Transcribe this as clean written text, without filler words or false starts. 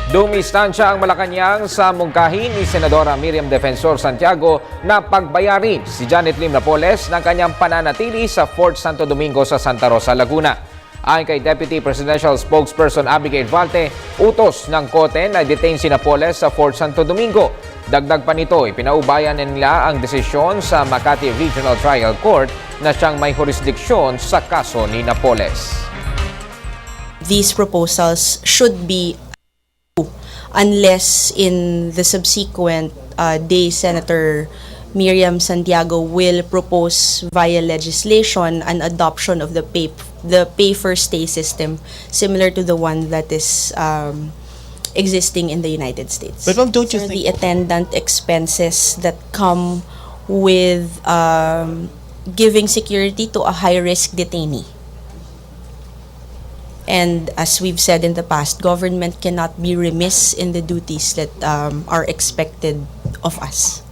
Dumistansya ang Malacanang sa mungkahi ni Senadora Miriam Defensor Santiago na pagbayarin si Janet Lim Napoles ng kanyang pananatili sa Fort Santo Domingo sa Santa Rosa, Laguna. Ayon kay Deputy Presidential Spokesperson Abigail Valte, utos ng Korte na detain si Napoles sa Fort Santo Domingo. Dagdag pa nito, ipinaubayan nila ang desisyon sa Makati Regional Trial Court na siyang may jurisdiksyon sa kaso ni Napoles. These proposals should be unless in the subsequent day Senator Miriam Santiago will propose via legislation an adoption of the pay for stay system similar to the one that is existing in the United States. But ma'am, don't you So think the attendant expenses that come with giving security to a high-risk detainee? And as we've said in the past, government cannot be remiss in the duties that are expected of us.